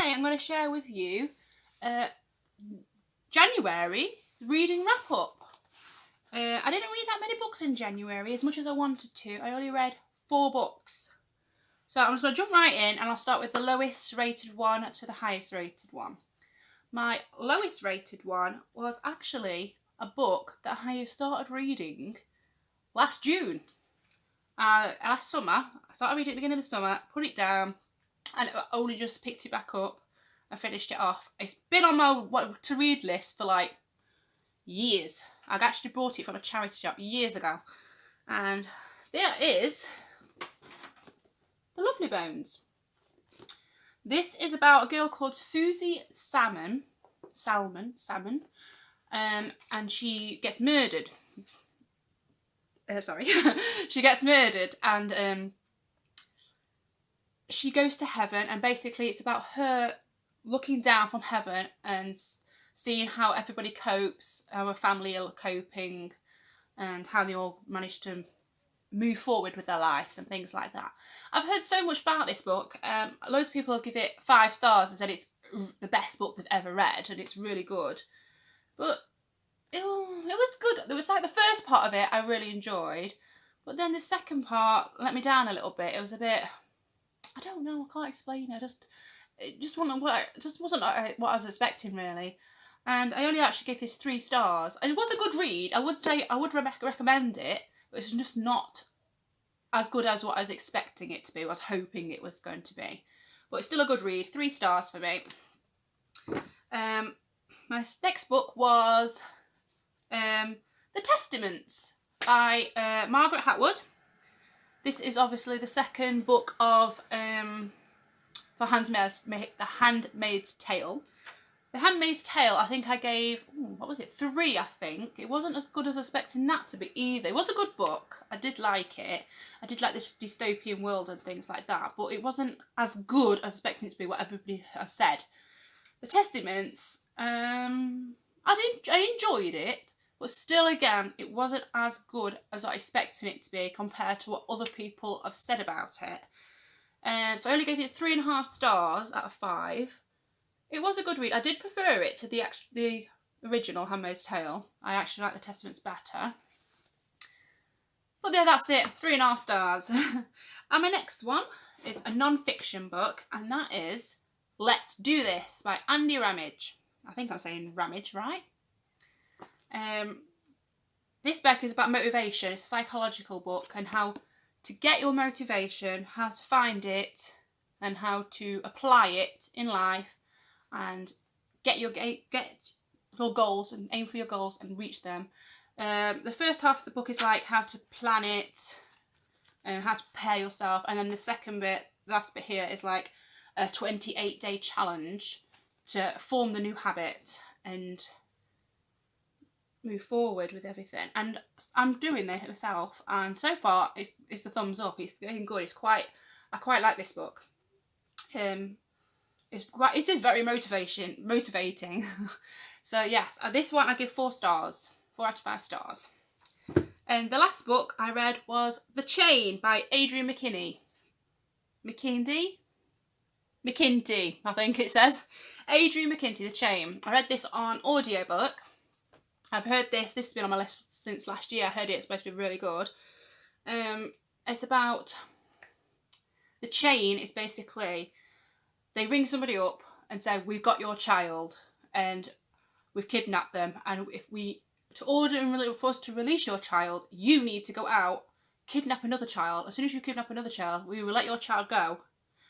today I'm going to share with you January reading wrap up. I didn't read that many books in January as much as I wanted to. I only read 4 books. So I'm just going to jump right in, and I'll start with the lowest rated one to the highest rated one. My lowest rated one was actually a book that I started reading last June. Last summer, I started reading at the beginning of the summer, put it down, and I only just picked it back up and finished it off. It's been on my what to read list for like years. I actually bought it from a charity shop years ago. And there is The Lovely Bones. This is about a girl called Susie Salmon, and she gets murdered. She gets murdered, and she goes to heaven, and basically it's about her looking down from heaven and seeing how everybody copes, how her family are coping, and how they all manage to move forward with their lives and things like that. I've heard so much about this book. Loads of people give it 5 stars and said it's the best book they've ever read, and it's really good. But it was good. It was like the first part of it I really enjoyed, but then the second part let me down a little bit. It was a bit, I don't know, I can't explain it. It just wasn't what I was expecting, really. And I only actually gave this 3 stars. It was a good read. I would say I would recommend it, but it's just not as good as what I was expecting it to be. I was hoping it was going to be, but it's still a good read. 3 stars for me. My next book was The Testaments by Margaret Atwood. This is obviously the second book of The Handmaid's Tale. The Handmaid's Tale, I think I gave, 3, I think. It wasn't as good as I was expecting that to be either. It was a good book. I did like it. I did like this dystopian world and things like that, but it wasn't as good as I was expecting it to be, what everybody has said. The Testaments, I enjoyed it, but still, again, it wasn't as good as I expected it to be compared to what other people have said about it. So I only gave it 3.5 stars out of 5. It was a good read. I did prefer it to the original Handmaid's Tale. I actually like The Testaments better. But yeah, that's it. 3.5 stars. And my next one is a non-fiction book, and that is Let's Do This by Andy Ramage. I think I'm saying Ramage right. This book is about motivation. It's a psychological book, and how to get your motivation, how to find it, and how to apply it in life, and get your goals and aim for your goals and reach them. The first half of the book is like how to plan it, how to prepare yourself, and then the second bit, the last bit here, is like a 28-day challenge to form the new habit and move forward with everything. And I'm doing this myself, and so far it's a thumbs up. It's getting good. I quite like this book. It is very motivating. So yes, this one I give 4 stars, 4 out of 5 stars. And the last book I read was The Chain by Adrian McKinty, I think it says. Adrian McKinty, The Chain. I read this on audiobook. I've heard this has been on my list since last year. I heard it's supposed to be really good. It's about the chain. It's basically, they ring somebody up and say, we've got your child and we've kidnapped them, and for us to release your child, you need to go out, kidnap another child. As soon as you kidnap another child, we will let your child go,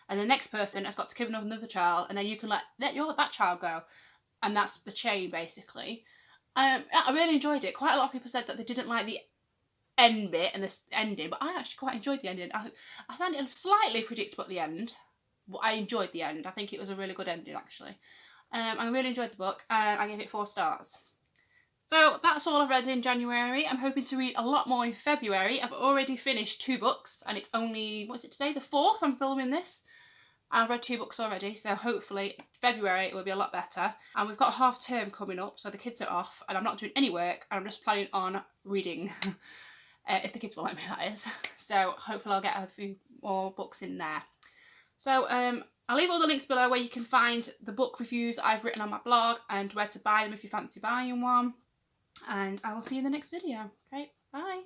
and the next person has got to kidnap another child, and then you can let that child go. And that's the chain, basically. I really enjoyed it. Quite a lot of people said that they didn't like the end bit and the ending, but I actually quite enjoyed the ending. I found it slightly predictable at the end, but I enjoyed the end. I think it was a really good ending, actually. I really enjoyed the book, and I gave it 4 stars. So that's all I've read in January. I'm hoping to read a lot more in February. I've already finished 2 books, and it's only, what's it today? The 4th I'm filming this. I've read 2 books already, so hopefully February it will be a lot better. And we've got half term coming up, so the kids are off, and I'm not doing any work, and I'm just planning on reading. If the kids will let me, that is. So hopefully I'll get a few more books in there. So I'll leave all the links below where you can find the book reviews I've written on my blog and where to buy them if you fancy buying one. And I will see you in the next video. Okay, bye.